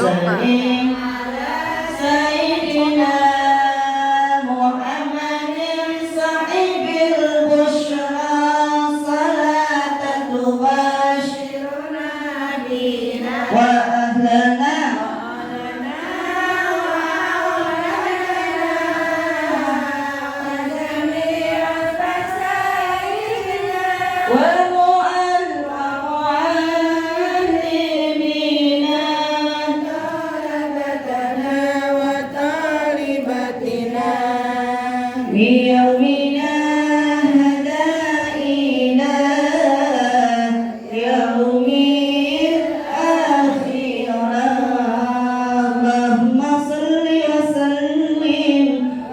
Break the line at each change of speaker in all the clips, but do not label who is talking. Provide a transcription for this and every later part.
sallim sayyidina Muhammadin sahibil busyra salatan tubashiruna bina wa ahlana يومنا هذا إلى يوم الآخرة اللهم صل وسلم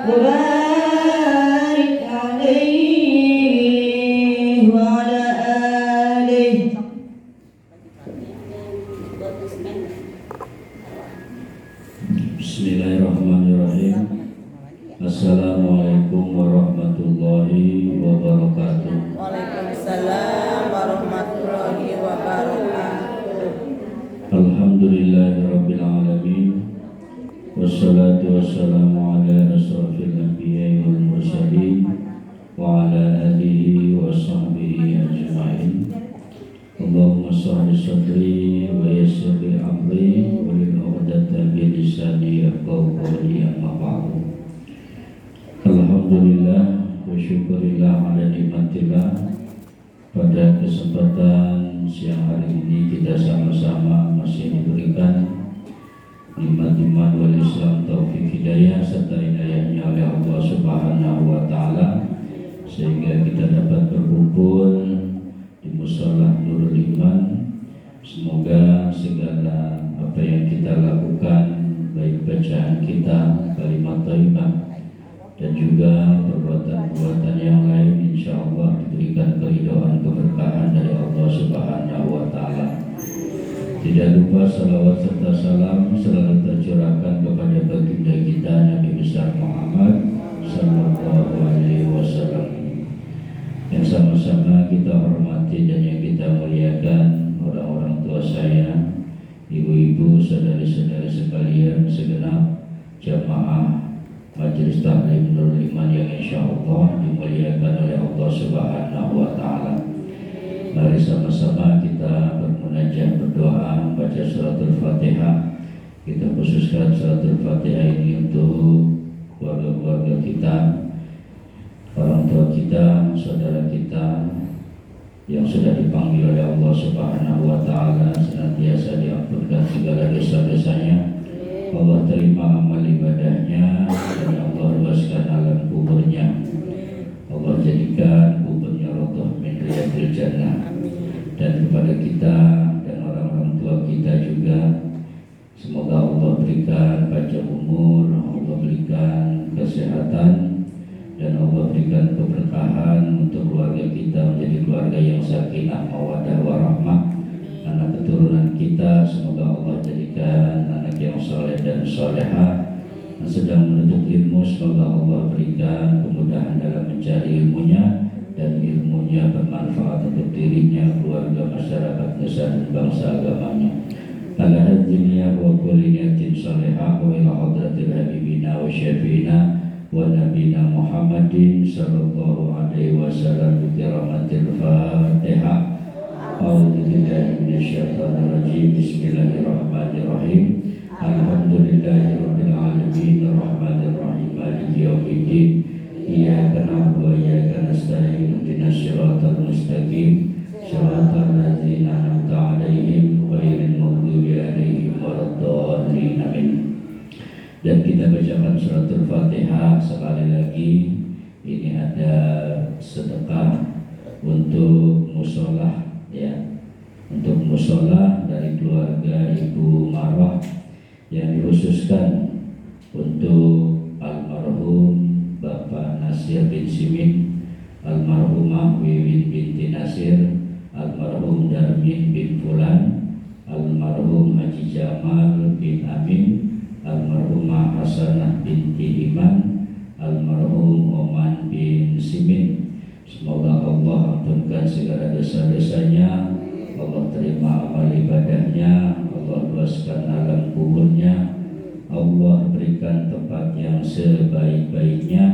وبارك عليه وعلى آله. Bismillahirrahmanirrahim. Assalamualaikum warahmatullahi wabarakatuh.
Waalaikumsalam warahmatullahi wabarakatuh.
Alhamdulillahirabbil alamin. Wassalatu wassalamu ala asrofil anbiya'i wal mursalin wa ala alihi wa sahbihi ajma'in. Allahumma shalli sadri wa yassir li amri wa lil 'uqdatam min lisani yafqahu qawli amma ba'du. Alhamdulillah wa syukurillah ala nikmatillah. Pada kesempatan siang hari ini kita sama-sama masih diberikan nikmat iman wal Islam, taufik hidayah serta inayahnya oleh Allah Subhanahu wa taala sehingga kita dapat berkumpul di mushola Nurul Iman. Semoga segala apa yang kita lakukan, baik bacaan kita, kalimat thayyibah dan juga perbuatan-perbuatan yang lain, insya Allah diberikan keridhaan keberkahan dari Allah Subhanahu wa taala. Tidak lupa salawat serta salam selalu tercurahkan kepada baginda kita Nabi besar Muhammad sallallahu alaihi wasallam. Yang sama-sama kita hormati dan yang kita muliakan orang-orang tua saya, ibu-ibu, saudari-saudari sekalian, segenap jamaah Majelis Taklim Nurul Iman yang insya Allah dimuliakan oleh Allah Subhanahu wa taala. Mari sama-sama kita bermunajat, berdoa, baca suratul Fatihah. Kita khususkan suratul Fatihah ini untuk keluarga-keluarga kita, orang tua kita, saudara kita yang sudah dipanggil oleh Allah Subhanahu wa taala senantiasa diampunkan segala dosa-dosanya. Allah terima amal ibadahnya dan Allah luaskan alam kuburnya. Allah jadikan kuburnya rodoh min riyadil jannah. Dan kepada kita dan orang-orang tua kita juga, semoga Allah berikan panjang umur, Allah berikan kesehatan, dan Allah berikan keberkahan untuk keluarga kita menjadi keluarga yang sakinah, mawaddah, warahmah. Anak keturunan kita semoga Allah jadikan anak yang soleh dan soleha. Yang sedang menuntut ilmu semoga Allah berikan kemudahan dalam mencari ilmunya dan ilmunya bermanfaat untuk dirinya, keluarga, masyarakat, nusa dan bangsa agamanya. Ala hadziniya wa kulli niyatin salihah wa ila hadratil habibina wa syafiina wa nabina Muhammadin sallallahu alaihi wasallam bi rahmatil Fatihah. A'udzu billahi minasyaitonir rajim. Bismillahirrahmanirrahim. Alhamdulillahirabbil alamin arrahmanir rahim maliki yaumiddin. Iyyaka na'budu wa iyyaka nasta'in. Ihdinas siratal mustaqim. Shiratal ladzina an'amta 'alaihim ghairil maghdubi 'alaihim waladdallin. Amin. Dan kita bacakan suratul Fatihah sekali lagi. Ini ada sedekah untuk mushola, ya, untuk mushola dari keluarga Ibu Marwah yang dikhususkan untuk almarhum Bapak Nasir bin Simin, almarhumah Wiwin binti Nasir, almarhum Darmin bin Fulan, almarhum Haji Jamal bin Amin, almarhumah Hasanah binti Iman, almarhum Oman bin Simin. Semoga Allah ampunkan segala dosa-dosanya, Allah terima amal ibadahnya, Allah luaskan alam kubur mendoakan tempat yang sebaik-baiknya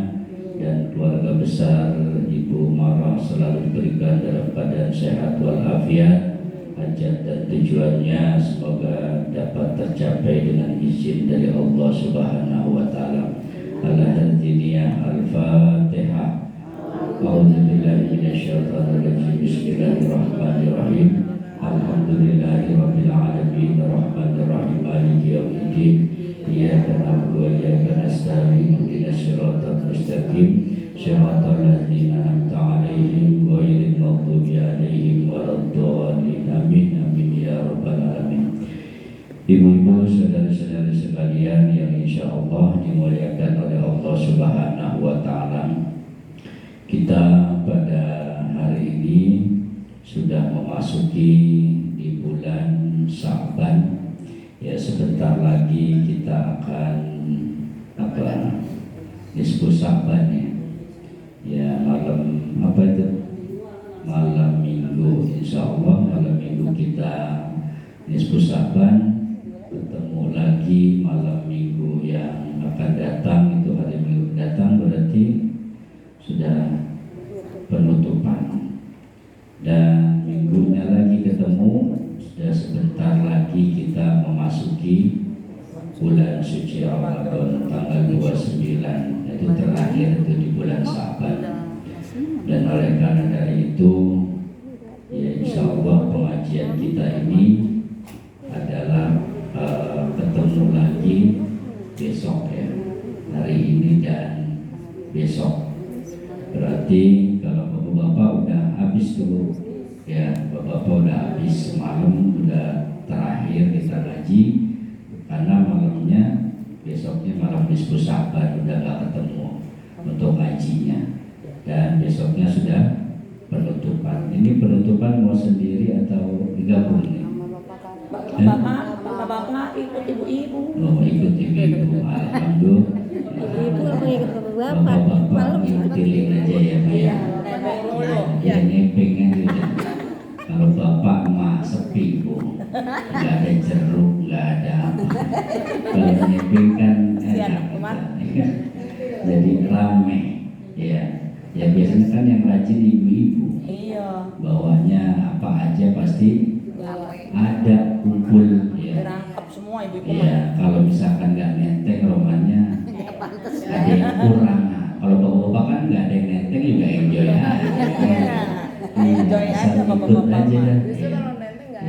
dan keluarga besar Ibu Marah selalu diberikan dalam keadaan sehat walafiat, hajat dan tujuannya semoga dapat tercapai dengan izin dari Allah Subhanahu wa taala. Al-Hadiniyah Al-Fatihah. A'udzubillahi minasyaitonirrajim. Bismillahirrahmanirrahim. Alhamdulillahirabbil alamin arrahmanirrahim maliki yaumiddin. Iyyaka na'budu wa iyyaka nasta'in. Ihdinas siratal mustaqim. Shiratal ladzina an'amta 'alaihim ghairil maghdubi 'alaihim waladdallin. Amin amin ya rabbal alamin. Ibu-ibu, saudara-saudara sekalian yang insya Allah dimuliakan oleh Allah Subhanahu wa taala. Kita pada hari ini sudah memasuki di bulan Sya'ban. Ya, sebentar lagi kita akan nisfu Sya'ban ya. Ya, malam apa itu? Malam Minggu, insya Allah malam Minggu kita nisfu Sya'ban. Bertemu lagi malam Minggu yang akan datang, itu hari Minggu datang berarti sudah penutupan, dan minggunya lagi ketemu, sudah sebentar lagi kita memasuki bulan suci Ramadan tanggal 29, itu terakhir itu di bulan Sya'ban. Dan oleh karena dari itu ya insya Allah pengajian kita ini adalah ketemu lagi besok ya, hari ini dan besok. Berarti kalau bapak-bapak udah habis dulu ya, bapak-bapak udah habis semalam, udah terakhir kita ngaji, karena malamnya besoknya malam nisfu Sya'ban udah gak ketemu untuk ngajinya, dan besoknya sudah penutupan. Ini penutupan mau sendiri atau digabung nih?
Bapak ikut ibu-ibu.
Oh, ikut ibu-ibu. Alhamdulillah.
Ibu apa ikut bapak?
Bapak ikutin aja ya Bu ya. Ya nepeng aja. Kalau bapak mah sepi Bu, nggak ada jeruk, nggak ada apa. Kalau nepeng kan enak, jadi rame ya. Ya biasanya kan yang rajin ibu-ibu.
Iya.
Bawahnya apa aja pasti ada kumpul ya.
Dirangkap semua ibu-ibu.
Ya, kalau misalkan nggak nenteng romannya ada yang kurang. Nah, kalau bapak-bapak kan nggak ada yang nenteng juga enjoy aja.
Enjoy aja bapak-bapak.
Iya,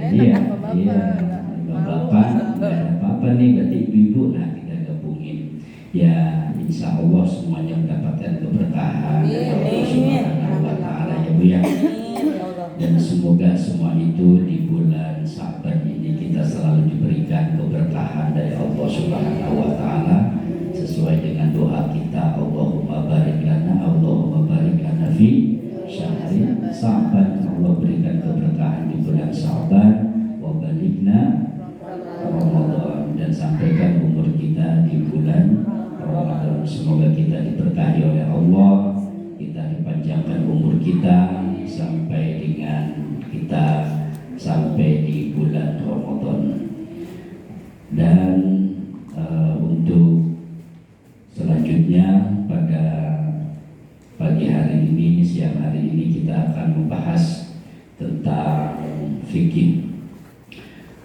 iya. Bapak nggak ada apa-apa nih, berarti ibu-ibu. Nah, kita gabungin. Ya, insya Allah semuanya mendapatkan keberkahan dari Allah Subhanahu wa taala ya Bu ya. Dan semoga semua itu di bulan Sya'ban ini kita selalu diberikan keberkahan dari Allah Subhanahu wa taala sesuai dengan doa kita, Allahumma barik lana, Allahumma barik lana fi syahri Sya'ban. Allah berikan keberkahan di bulan Sya'ban, wa balikna Ramadan, dan sampaikan umur kita di bulan Ramadan. Semoga kita diberkahi oleh Allah, kita dipanjangkan umur kita sampai dengan kita sampai di bulan Ramadan. Dan untuk selanjutnya pada pagi hari ini, siang hari ini kita akan membahas tentang fikih.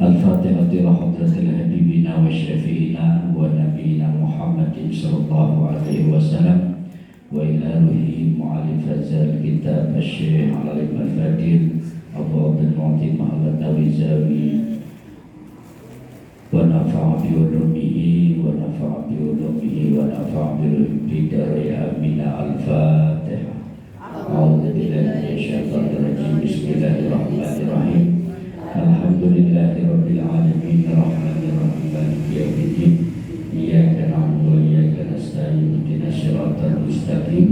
Al-Fatihah ila hadratil habibina wa syafi'ina wa nabiyina Muhammadin sallallahu alaihi wasallam wa ila ruhi mu'alif hazal kitab Syekh Alim Al-Fadil Abu Abdul Mu'ti Muhammad Nawizawi wa nafa'a bi ulumihi wa nafa'a bi ulumihi wa nafa'a bi dari amina. Al-Fatihah. A'udzu billahi minasyaitonir rajim. Bismillahirrahmanirrahim. Alhamdulillahirabbil alamin arrahmanir rahim maliki yaumiddin. Iyyaka na'budu wa iyyaka nasta'in. Ihdinas siratal mustaqim.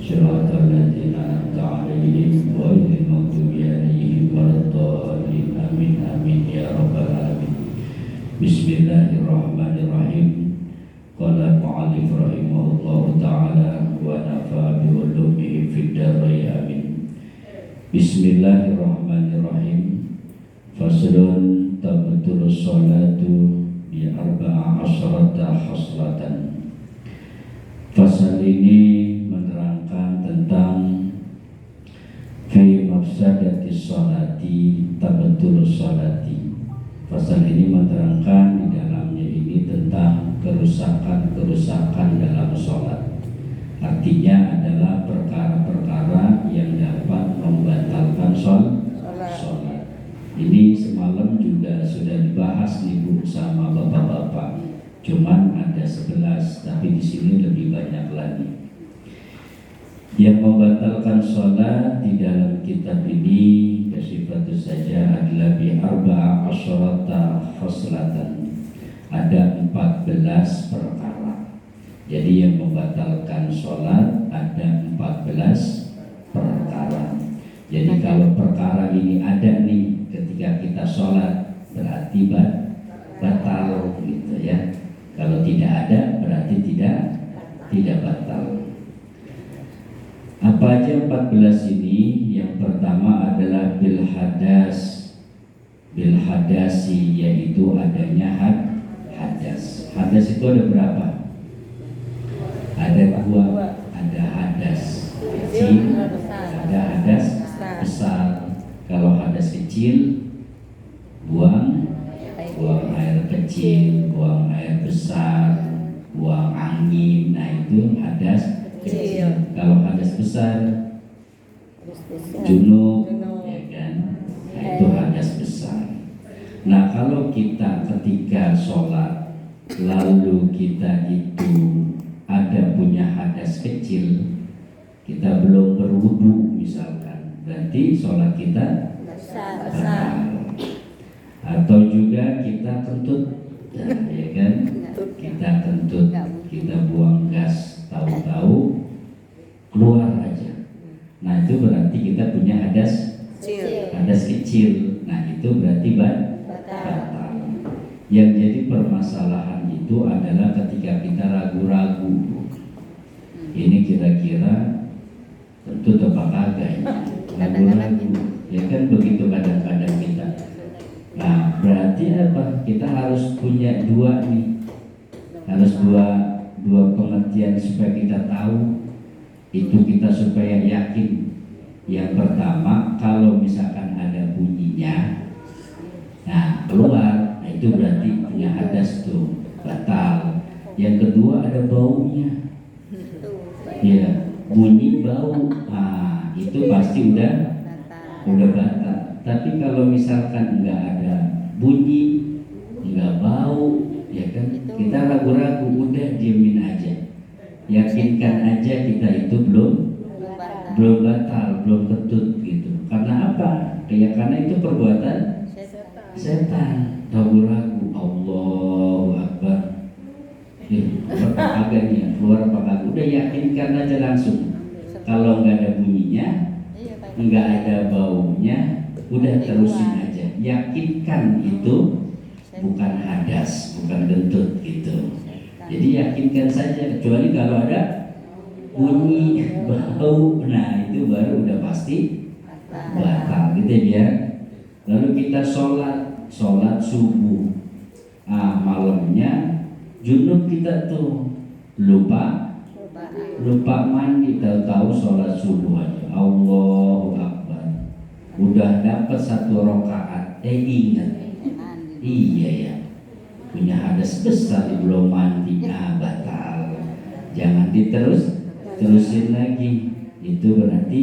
Shiratal ladzina an'amta 'alaihim ghairil maghdubi 'alaihim waladdallin. Amin amin ya rabbal alamin. Bismillahirrahmanirrahim. Qala mu'allif rahimahullahu ta'ala wa nafa'a bi ulumihi fid dharain amin. Bismillahirrahmanirrahim. Faslun tabtulus sholatu bi arba'a asyrata khaslatan. Pasal ini menerangkan tentang fi mafsadati sholati tabatul sholati. Pasal ini menerangkan di dalamnya ini tentang kerusakan-kerusakan dalam sholat. Artinya adalah perkara-perkara yang dapat membatalkan sholat. Ini semalam juga sudah dibahas nih Bu sama bapak-bapak. Cuman ada 11, tapi di sini lebih banyak lagi. Yang membatalkan sholat di dalam kitab ini kesifatu saja adalah bi arba'a asyrata khaslatan. Ada 14 perkara. Jadi yang membatalkan sholat ada 14 perkara. Jadi kalau perkara ini ada nih ketika kita sholat, berarti batal gitu ya. Kalau tidak ada berarti tidak batal. Apa aja 14 ini? Yang pertama adalah bil hadasi, yaitu adanya hadas. Hadas itu ada berapa? Ada dua. Ada hadas kecil, ada hadas besar. Kalau hadas kecil buang air kecil, buang air besar, buang angin. Nah itu hadas kecil. Kalau hadas besar junub, ya kan? Nah itu hadas besar. Nah kalau kita ketika sholat lalu kita itu ada punya hadas kecil, kita belum berwudu misalkan, berarti sholat kita batal. Atau juga kita kentut, ya kan? Kita kentut, kita buang gas, tahu-tahu keluar aja. Nah itu berarti kita punya hadas kecil. Nah itu berarti batal. Yang jadi permasalahan itu adalah ketika kita ragu-ragu, ini kira-kira kentut apa kagak ya? Ragu-ragu, ya kan begitu kadang-kadang kita. Nah berarti apa? Kita harus punya dua nih, harus dua pengertian supaya kita tahu itu, kita supaya yakin. Yang pertama, kalau misalkan ada bunyinya, nah keluar, nah itu berarti punya hadas tuh, batal. Yang kedua ada baunya, ya bunyi bau, nah itu pasti udah batal. Tapi kalau misalkan nggak ada bunyi, nggak bau, ya kan, kita ragu-ragu, udah diemin aja, yakinkan aja kita itu belum batal, belum kentut gitu. Karena apa? Ya karena itu perbuatan setan. Ragu-ragu, Allahu Akbar, apa kagaknya, keluar apa kagak, udah yakinkan aja langsung. Kalau nggak ada bunyinya, nggak ada baunya, udah terusin aja, yakinkan itu bukan hadas, bukan kentut gitu. Jadi yakinkan saja, kecuali kalau ada bunyi, bau, nah itu baru udah pasti batal gitu ya. Lalu kita sholat subuh, malamnya junub kita tuh lupa mandi, tahu-tahu sholat subuh aja, Allahu Akbar, udah dapat 1 rakaat, ingat, iya ya, punya hadas besar belum mandi, batal. Jangan terusin lagi, itu berarti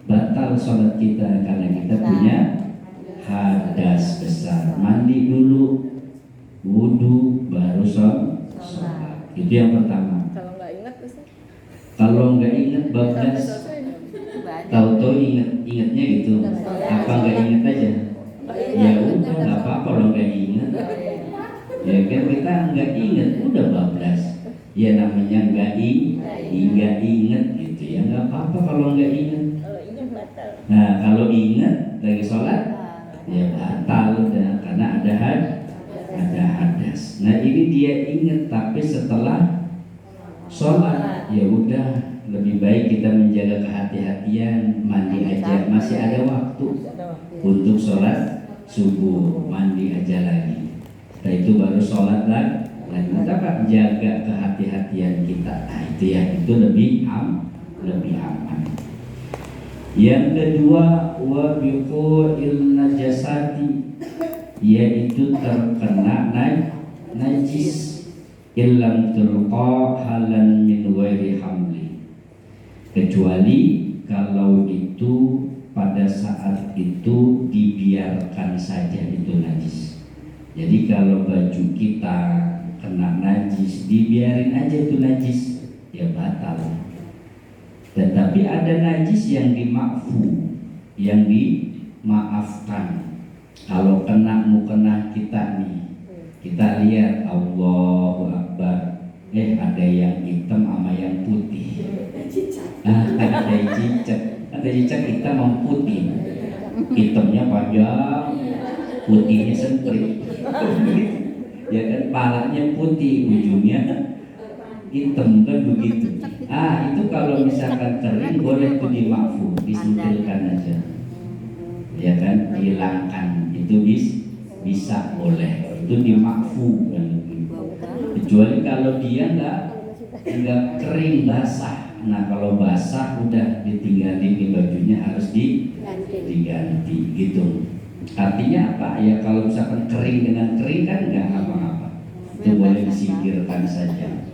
batal sholat kita karena kita punya hadas besar. Mandi dulu, wudu, baru sholat. Itu yang pertama. Kalau nggak ingat bablas, tahu-tahu ingatnya gitu. Apa nggak ingat aja? Ya udah, nggak apa-apa kalau nggak ingat. Ya kan kita nggak ingat, udah bablas. Ya namanya nggak ingat gitu ya, nggak apa-apa kalau nggak ingat. Nah kalau ingat lagi sholat, ya batal udah, karena ada hadas. Nah ini dia ingat tapi setelah sholat, ya udah lebih baik kita menjaga kehati-hatian, mandi aja, masih ada waktu untuk sholat subuh, mandi aja lagi. Setelah itu baru sholat lagi. Maka jaga kehati-hatian kita. Nah itu ya, itu lebih aman. Yang kedua, wa biqul najasati, yaitu terkena najis illam tulqa halan min ghairi hamli, kecuali kalau itu pada saat itu dibiarkan saja itu najis. Jadi kalau baju kita kena najis, dibiarin aja itu najis, ya batal. Tetapi ada najis yang dimakfu, yang dimaafkan. Kalau kena mukena kita nih, kita lihat Allahu Akbar, ada yang hitam sama yang putih. Ada cicak hitam sama putih. Hitamnya panjang, putihnya semprit. Ya kan, palanya putih, ujungnya hitam kan begitu. Itu kalau misalkan kering boleh itu dimakfu, disentilkan aja. Ya kan, dihilangkan, itu bisa boleh, itu dimakfu kan. Kecuali kalau dia nggak kering, basah. Nah kalau basah udah ditinggalin di bajunya, harus diganti gitu. Artinya apa? Ya kalau misalkan kering dengan kering kan nggak apa-apa, itu boleh disingkirkan saja.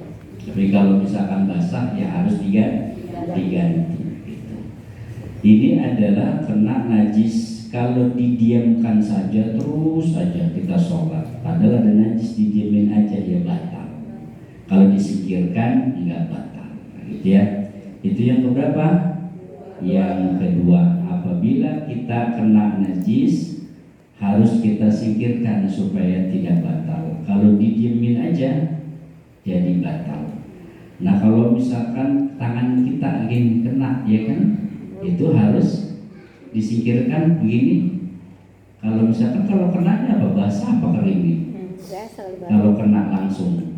Tapi kalau misalkan basah ya harus diganti gitu. Ini adalah kena najis. Kalau didiamkan saja terus saja kita sholat, padahal ada najis, didiamin aja ya batal. Kalau disingkirkan nggak batal, gitu ya. Itu yang keberapa? Yang kedua, apabila kita kena najis harus kita singkirkan supaya tidak batal. Kalau didiamin aja jadi batal. Nah kalau misalkan tangan kita ingin kena, ya kan, itu harus disingkirkan begini. Kalau misalkan kalau kenanya apa, basah apa kering nih? Kalau kena langsung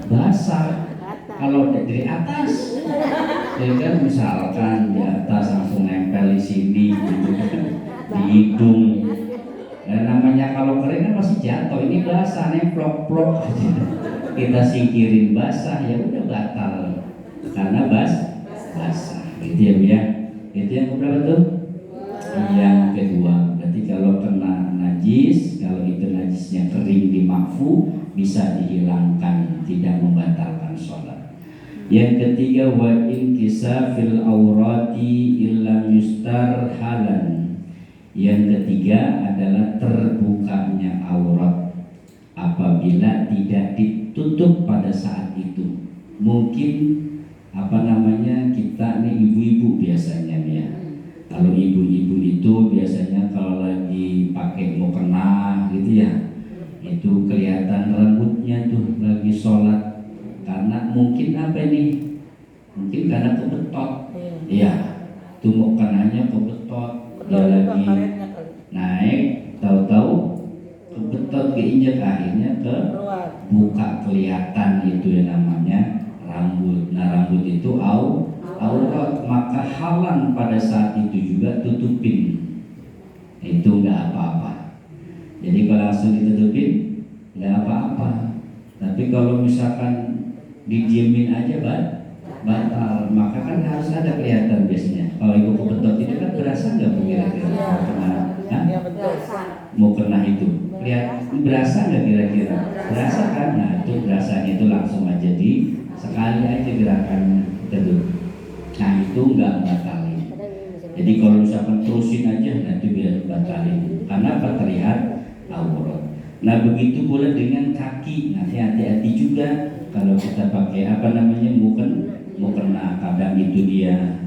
basah. Kalau dari atas, ya kan, misalkan di atas langsung nempel di sini, gitu kan, di hidung. Dan namanya kalau kering kan masih jatuh, ini basah, nemplok-plok. Kita singkirin basah, ya udah batal karena basah. Gitu ya Bu ya. Itu yang keberapa tuh? Yang kedua. Berarti kalau kena najis, kalau itu najisnya kering dimakfu, bisa dihilangkan, tidak membatalkan sholat. Yang ketiga, wa in kisafil aurati illam yustar halan. Yang ketiga adalah terbukanya aurat apabila tidak ditutup pada saat itu. Mungkin kita nih ibu-ibu biasanya nih ya. Kalau ibu-ibu itu biasanya kalau lagi pakai mukena gitu ya, itu kelihatan rambutnya tuh lagi sholat. Karena mungkin apa nih? Mungkin karena kebetot. Iya, tuh mukenanya kebetot. Dia lagi naik, tahu-tahu kebetot, keinjak, akhirnya buka, kelihatan itu yang namanya rambut. Nah rambut itu aurat, maka halan pada saat itu juga tutupin, itu nggak apa-apa. Jadi kalau langsung ditutupin nggak apa-apa. Tapi kalau misalkan didiemin aja batal, maka kan harus ada kelihatan biasanya. Kalau ibu kebetot itu kan berasa nggak Bu kira-kira mau kena? Mau kena itu kelihatan, berasa nggak kira-kira? Berasa kan? Nah itu berasanya itu langsung aja sekali aja gerakannya teduh. Nah itu nggak batalin. Jadi kalau misalkan terusin aja, nah itu biar batalin. Karena apa? Terlihat aurat. Nah begitu pula dengan kaki. Nanti hati-hati juga kalau kita pakai mukena, kadang itu dia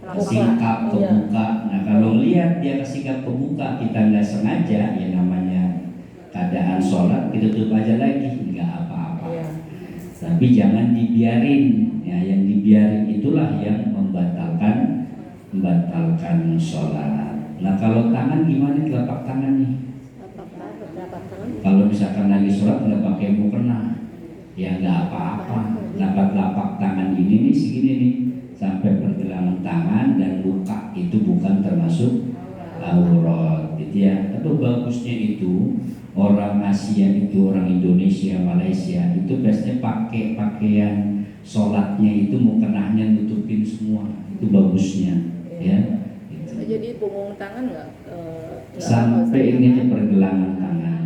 kesingkap, kebuka. Nah kalau lihat dia kesingkap, kebuka, kita nggak sengaja, ya namanya keadaan sholat, kita tutup aja lagi, nggak apa-apa. Tapi jangan dibiarin. Ya, yang dibiarin itulah yang membatalkan sholat. Nah kalau tangan gimana, telapak tangan nih? Kalau misalkan lagi sholat nggak pakai mukena, ya nggak apa-apa. Telapak tangan ini nih segini nih sampai pergelangan tangan dan luka, itu bukan termasuk aurat. gitu ya. Tapi bagusnya itu orang Asia itu, orang Indonesia, Malaysia itu biasanya pakai pakaian sholatnya itu mukenahnya nutupin semua. Itu bagusnya ya. Gitu.
Jadi punggung tangan nggak?
Sampai ini aja pergelangan tangan.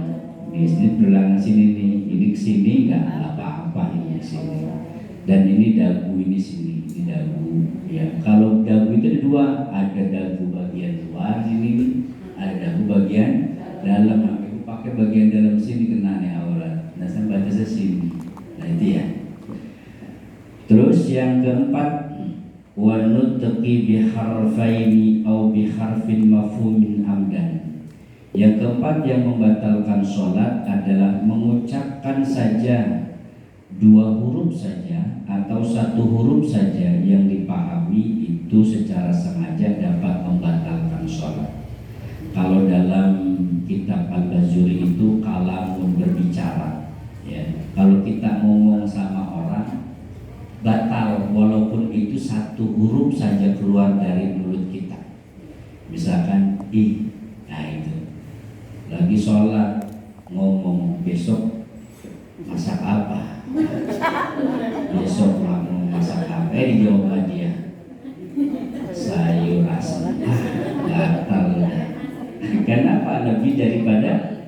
Di sini pergelangan sini nih, ini kesini nggak apa-apa ini sini. Dan ini dagu ini sini, ini dagu. Ya, kalau dagu itu ada dua, ada dagu bagian luar sini, ada dagu bagian dalam. Aku pakai bagian dalam sini kena nih aurat. Nah, saya baca sini. Nah itu ya. Terus yang keempat, wa nutqi bi harfaini au bi harfin mafhumin amdan. Yang keempat yang membatalkan sholat adalah mengucapkan saja dua huruf saja atau satu huruf saja yang dipahami itu secara sengaja dapat membatalkan sholat. Kalau dalam kitab Al-Bajuri itu kalamun berbicara ya. Kalau kita ngomong sama orang batal walaupun itu satu huruf saja keluar dari mulut kita. Misalkan nah itu lagi sholat ngomong besok masak apa, besok mau masak apa, dijawab dia sayur asam, gatal. Kenapa? Lebih daripada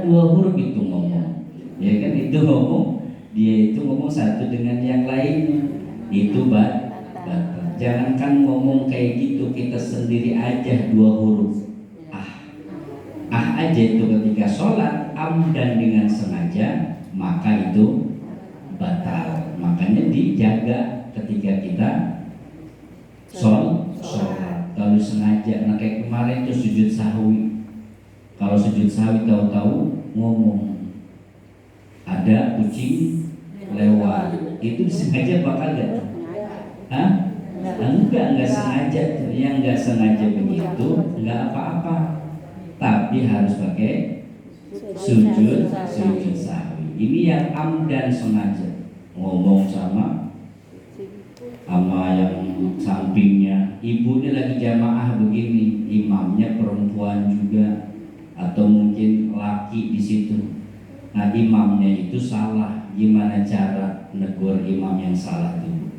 dua huruf itu ngomong, ya kan itu ngomong, dia itu ngomong satu dengan yang lain itu batal. Jangankan ngomong kayak gitu, kita sendiri aja dua huruf aja itu ketika sholat amdan dengan sengaja maka itu batal. Makanya dijaga ketika kita sholat. Kalau sengaja, nah kayak kemarin itu sujud sahwi. Kalau sujud sahwi tahu-tahu ngomong ada kucing lewat, itu sengaja bakal gak? Hah? Enggak sengaja. Yang enggak sengaja begitu enggak apa-apa. Tapi harus pakai sujud sahwi. Ini yang amdan sengaja ngomong sama yang sampingnya, ibunya lagi jamaah begini, imamnya perempuan juga atau mungkin laki di situ. Nah imamnya itu salah, gimana cara negur imam yang salah itu?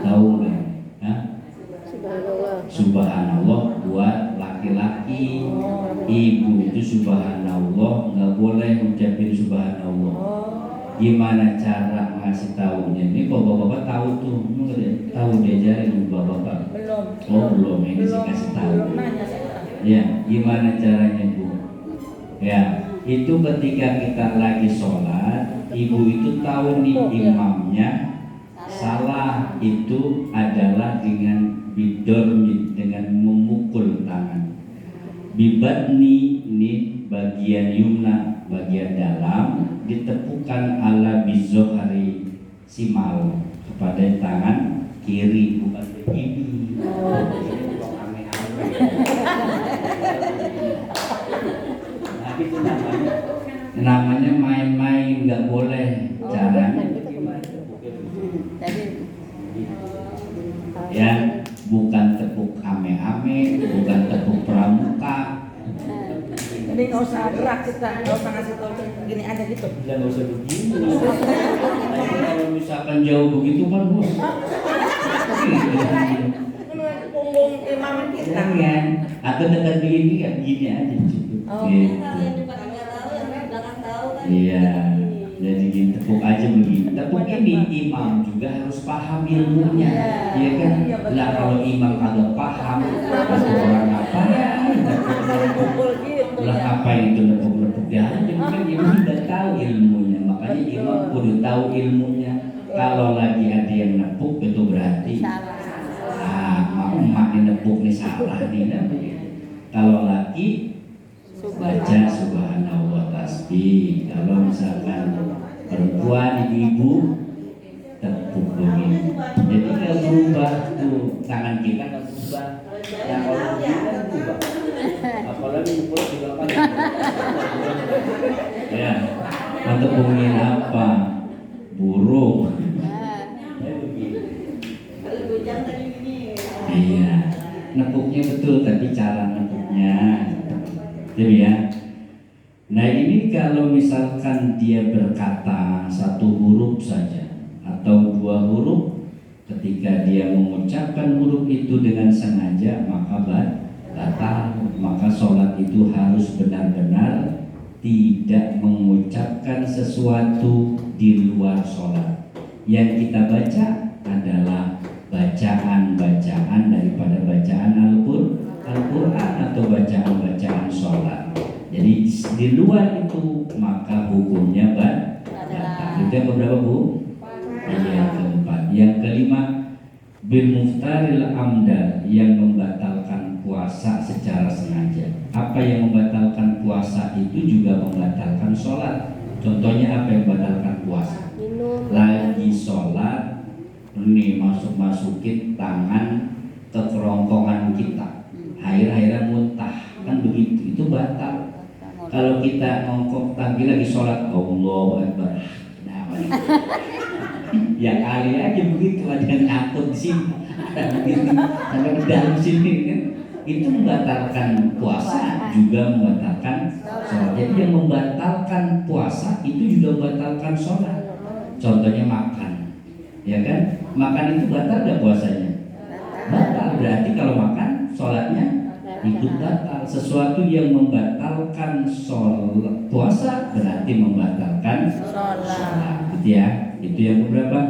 Tahu nggak? Subhanallah buat laki-laki, ibu itu subhanallah nggak boleh ngucapin subhanallah. Gimana cara ngasih tahunya? Ini bapak-bapak tahu tuh, tahu diajarin bapak-bapak?
Belum.
Oh belum, ini sih kasih tahu. Ya, gimana caranya bu? Ya, itu ketika kita lagi sholat, ibu itu tahu nih imamnya salah itu adalah dengan bidormi, dengan memukul tangan. Bibatni ini bagian yumna, bagian dalam, ditepukan ala bizohari simal kepada tangan kiri, bukan begini. Nah, itu namanya main-main, nggak boleh. Caranya ya, bukan tepuk ame-ame, bukan tepuk pramuka.
Jadi nggak usah gerak kita, nggak usah ngasih tahu gini aja gitu.
Ya nggak usah begini. Kalau misalkan jauh begitu kan bos.
Punggung imam kita.
Kan, atau dekat begini kan gini aja cukup.
Oh.
Gitu. Iya. Jadi gini, tepuk aja begini. Tepuk ini imam juga harus paham ilmunya, ya kan? Lah kalau imam kagak paham, kata orang ngapain? Lah ngapain itu nepuk-nepuk dia? Mungkin imam udah tahu ilmunya, makanya imam udah tahu ilmunya. Kalau lagi ada yang nepuk itu berarti emak ini nepuk nih salah nih. Kalau lagi baca subhanallah tasbih. Kalau misalkan perempuan ibu tepuk begini. Jadi nggak berubah tuh tangan kita nggak berubah. Ya kalau kita berubah. Apalagi pukul juga kan. Ya, tepungin apa? Burung. Iya, nepuknya betul tapi cara nepuknya. Itu ya. Nah ini kalau misalkan dia berkata satu huruf saja atau dua huruf, ketika dia mengucapkan huruf itu dengan sengaja maka batal. Maka sholat itu harus benar-benar tidak mengucapkan sesuatu di luar sholat. Yang kita baca adalah bacaan-bacaan daripada bacaan Al-Quran atau bacaan-bacaan sholat. Jadi di luar itu maka hukumnya batal. Itu yang keberapa, Bu? Yang keempat. Yang kelima, bil muftaril amda, yang membatalkan puasa secara sengaja. Apa yang membatalkan puasa itu juga membatalkan sholat. Contohnya apa yang membatalkan puasa? Lagi sholat, ini masukin tangan ke kerongkongan kita, air-airan muntah, kan begitu, itu batal. Kalau kita ngongkok tangki lagi sholat, Allahu Akbar, nah ya kali aja begitu, ada yang ngangkut di sini, ada begitu, ada di dalam sini kan, itu membatalkan puasa juga membatalkan sholat. Jadi yang membatalkan puasa itu juga membatalkan sholat. Contohnya makan, ya kan? Makan itu batal gak puasanya? Batal. Berarti kalau makan sholatnya ikut batal. Sesuatu yang membatalkan sholat puasa berarti membatalkan sholat. Gitu ya. Itu yang keberapa?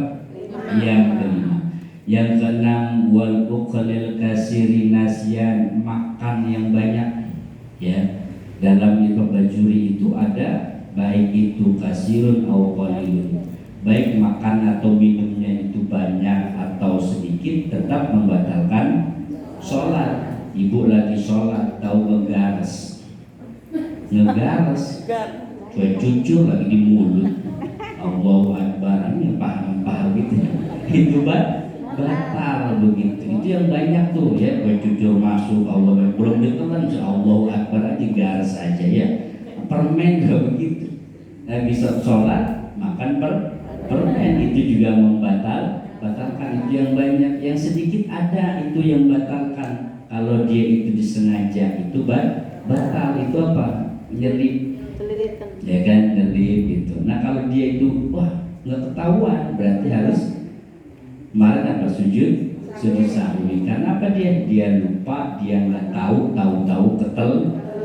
Yang kelima. Yang keenam, wal uqlil kasiri nasyan, makan yang banyak. Ya. Dalam Ibnu Bajuri itu ada baik itu kasirun atau qalilun, baik makan atau minumnya itu banyak atau sedikit tetap membatalkan sholat. Ibu lagi sholat tahu ngegares, kue cucur lagi di mulut, Allahu Akbar, ini paham gitu, itu batal begitu. Itu yang banyak tuh ya, kue cucur masuk, Allah belum ditelan, Allahu Akbar aja gares aja ya. Permen gak begitu, lagi sholat makan permen itu juga batalkan. Itu yang banyak. Yang sedikit ada itu yang batalkan. Kalau dia itu disengaja itu batal. Itu apa? Nyelip, ya kan, nyelip itu. Nah kalau dia itu nggak ketahuan, berarti harus kemarin apa, sujud sahwi. Karena apa, dia lupa, dia nggak tahu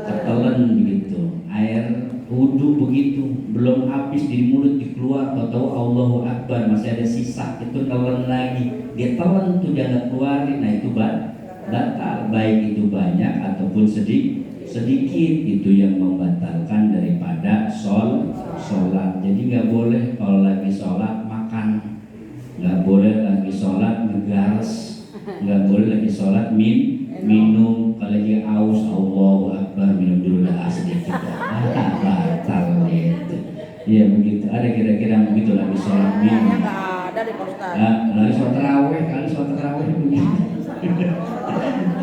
ketelan begitu. Air wudhu begitu, belum habis di mulut dikeluar, tahu Allahu Akbar masih ada sisa, itu telan lagi, dia telan tuh, dia nggak keluarin. Nah itu batal, baik itu banyak ataupun sedikit, itu yang membatalkan daripada sholat. Jadi nggak boleh kalau lagi sholat makan, nggak boleh lagi sholat ngegares, nggak boleh lagi sholat minum. Kalau lagi aus, Allahu Akbar, minum dulu lah sedikit, batal gitu. Ya begitu. Ada kira-kira begitu lagi sholat minum.
Ada di postal.
Lagi sholat tarawih, begitu.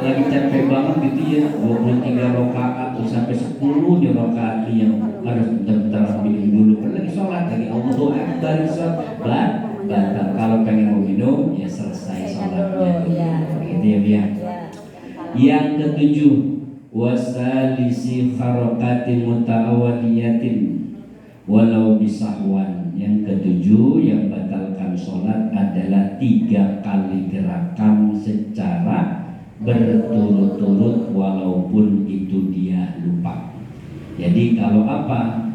Lagi capek banget gitu ya, 23 rakaat atau sampai 10 nih rakaat yang harus bentar-bentar minum dulu. Lagi sholat lagi Allahu Akbar, sholat batal. Kalau pengen mau minum ya selesai sholatnya gitu ya biar. Yang ketujuh, wasalisi harokatin muta'awaliyatin walau bisahwan. Yang ketujuh yang batalkan sholat adalah 3 kali gerakan secara berturut-turut walaupun itu dia lupa. Jadi kalau apa,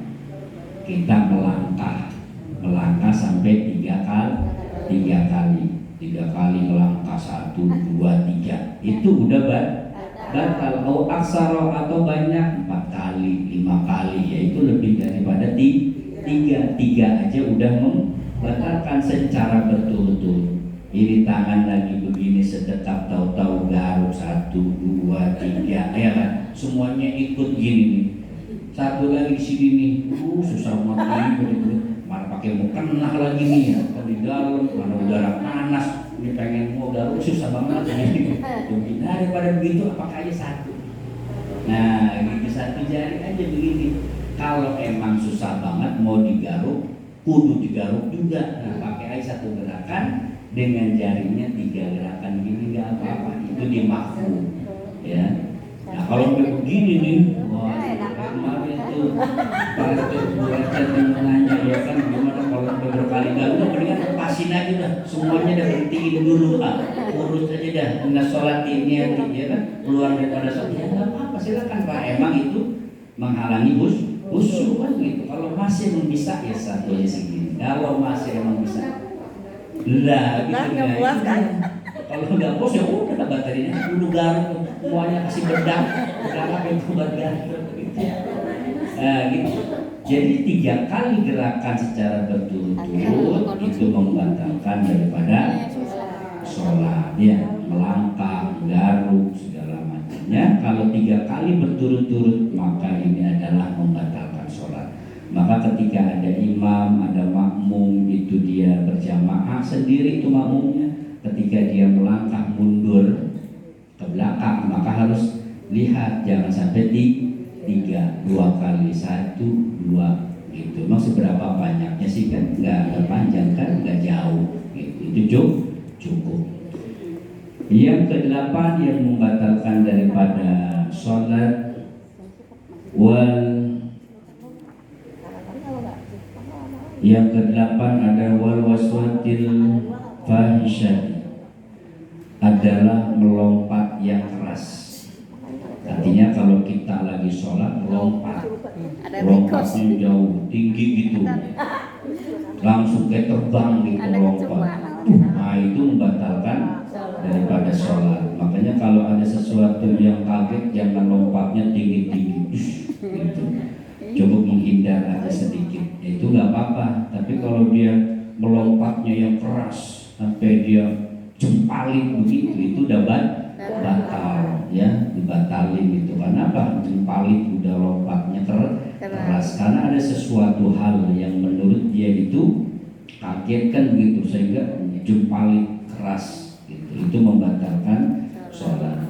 kita melangkah sampai 3 kali melangkah 1, 2, 3 itu udah batal. Au aksara atau banyak 4 kali, 5 kali, yaitu lebih daripada 3 aja udah membatalkan secara berturut-turut. Ini tangan lagi begini sedekap, tahu-tahu garuk 1, 2, 3 ya kan, semuanya ikut gini nih. Satu lagi di sini nih, susah banget ini, mana pakai mau kena lagi nih ya, di dalam mana udara panas, ini pengen mau garuk susah banget ini. Daripada begitu apa kayak 1. Nah gitu 1 jari aja begini. Kalau emang susah banget mau digaruk, kudu digaruk juga. Nah pakai aja 1 gerakan dengan jarinya 3 gerakan gini nggak apa-apa, itu dimakfu ya. Nah Kalau kayak begini nih, wah kemarin tuh partai derajat yang nanya ya kan gimana kalau sampai berkali-kali udah mendingan lepasin aja dah, semuanya dah berhentiin dulu urus aja dah, nggak sholat ini ya kan keluar daripada sholat ya nggak apa-apa silakan Pak, emang itu menghalangi khusyuk kan gitu. Kalau masih belum bisa ya satu aja segini, kalau masih emang bisa lah gitu
nggak puas kan?
Kalau nggak puas ya udah baterainya dulu garut semuanya kasih bedak itu buat garut gitu. Gitu. Jadi 3 kali gerakan secara berturut-turut itu membatalkan daripada sholat ya, melangkah, garuk segala macamnya. Kalau 3 kali berturut-turut maka ini adalah membatalkan sholat. Maka ketika ada imam, ada makmum itu dia berjamaah sendiri itu makmumnya, ketika dia melangkah mundur ke belakang maka harus lihat jangan sampai 3, 2 kali 1, 2 gitu. Maksud berapa banyaknya sih kan nggak panjang kan nggak jauh gitu. Itu cukup. Yang ke-8 yang membatalkan daripada sholat yang ke-8 ada wal waswatil fahisyah, adalah melompat yang keras. Artinya kalau kita lagi sholat lompatnya jauh tinggi gitu, langsung kayak terbang gitu lompat. Nah itu membatalkan daripada sholat. Makanya kalau ada sesuatu yang kaget jangan lompatnya tinggi-tinggi gitu. Coba menghindar aja sedikit, itu nggak apa-apa. Tapi kalau dia melompatnya yang keras sampai dia jempalin begitu, itu udah batal ya, dibatalin itu. Karena apa? Jempalin udah lompatnya keras, karena ada sesuatu hal yang menurut dia itu kaget kan begitu, sehingga jempalin keras gitu. Itu membatalkan sholat.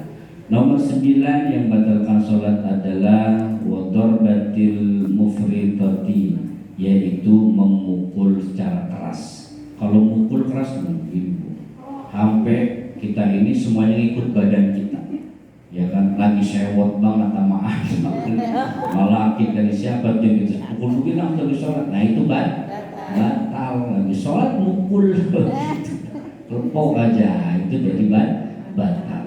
Nomor 9 yang membatalkan sholat adalah wadorbatil mufridati, yaitu memukul secara keras. Kalau mukul keras mungkin sampai kita ini semuanya ikut badan kita, ya kan, lagi sewot banget sama malah dari siapa tuh gitu, pukul langsung lagi sholat. Nah itu batal, lagi sholat mukul lepok aja, itu jadi batal.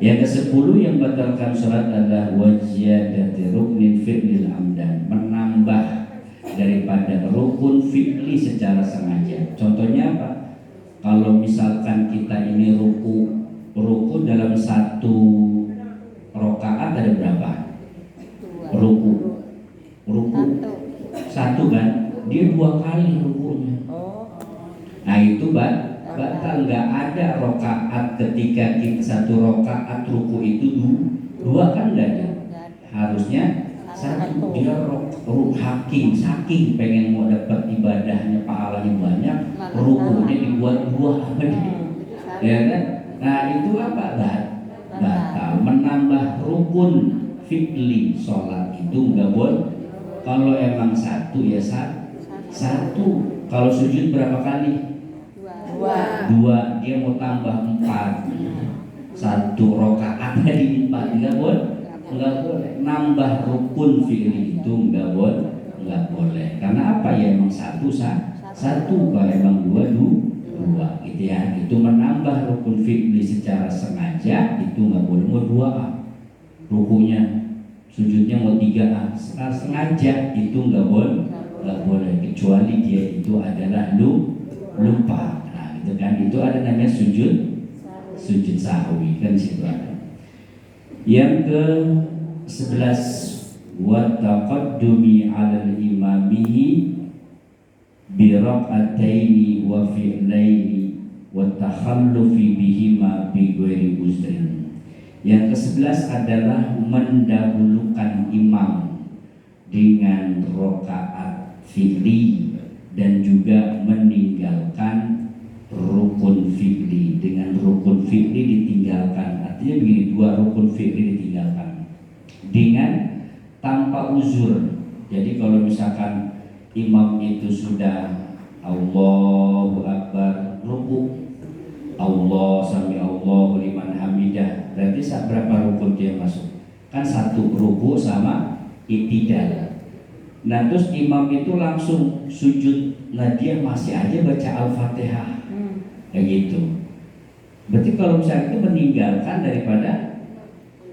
Yang ke-10 yang batalkan sholat adalah wajiyadati ruknin fi'lil amdan, menambah daripada rukun fi'li secara sengaja. Contohnya apa? Kalau misalkan kita ini ruku dalam satu rokaat ada berapa? Ruku satu kan? Dia 2 kali rukunya. Nah itu batal, nggak ada rokaat ketika kita satu rokaat ruku itu 2 kan nggak ada. Harusnya satu. Dia saking pengen mau dapat ibadahnya pahalanya banyak, rukunya dibuat 2 ya kan? Nah itu apa? Batal. Menambah rukun fi'li sholat itu nggak boleh. Kalau emang 1 ya 1. Kalau sujud berapa kali? 2. Dia mau tambah 4, 1 rokaat jadi 4, nggak boleh. Nambah rukun fi'li itu nggak boleh. Karena apa ya, emang 1. Kalau emang 2 gitu ya. Itu menambah rukun fi'li secara sengaja itu nggak boleh. Mau 2 rukunya, sujudnya mau 3 sengaja itu nggak boleh, kecuali dia itu adalah lupa. Itu kan, itu ada namanya sujud sahwi kan, situ ada. Yang ke-11 wa taqaddumi 'alal imamihi bi raq'ataini wa fi'laini wa takhallufi bihima bi ghairi uzrin. Yang ke-11 adalah mendahulukan imam dengan rakaat fi'li dan juga meninggalkan rukun fi'li. Dengan rukun fi'li ditinggalkan, artinya begini, 2 rukun fi'li ditinggalkan dengan tanpa uzur. Jadi kalau misalkan imam itu sudah Allahu Akbar ruku, Allah sami Allahu liman hamidah, berarti berapa rukun dia masuk? kan satu ruku sama i'tidal. Nah terus imam itu langsung sujud, nah dia masih aja baca Al-Fatihah kayak gitu. Berarti kalau misalnya itu meninggalkan daripada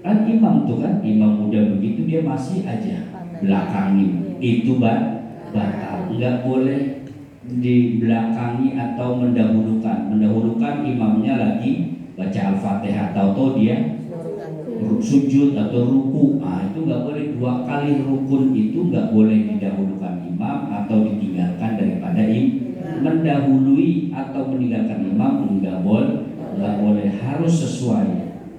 kan imam tuh kan, imam udah begitu dia masih aja belakangi, itu batal. Nggak boleh dibelakangi atau mendahulukan imamnya lagi baca Al-Fatihah, tahu dia sujud atau ruku. Nah itu nggak boleh, dua kali rukun itu nggak boleh didahulukan imam atau ditinggalkan daripada mendahului atau meninggalkan imam, nggak boleh, harus sesuai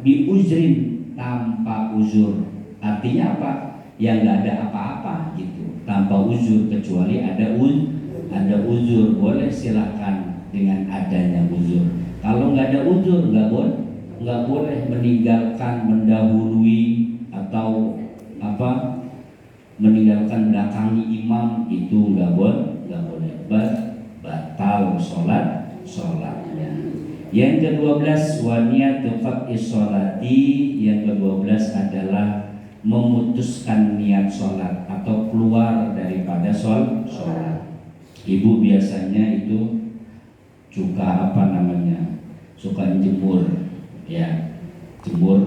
bi uzrin, tanpa uzur. Artinya apa? Yang nggak ada apa-apa gitu, tanpa uzur, kecuali ada uzur boleh, silakan dengan adanya uzur. Kalau nggak ada uzur nggak boleh meninggalkan, mendahului atau meninggalkan belakangi imam, itu nggak boleh, batal sholatnya. Yang ke-12 waniyatu qat'i sholati, yang ke-12 adalah memutuskan niat sholat atau keluar daripada sholat. Ibu biasanya itu suka suka jemur ya, jemur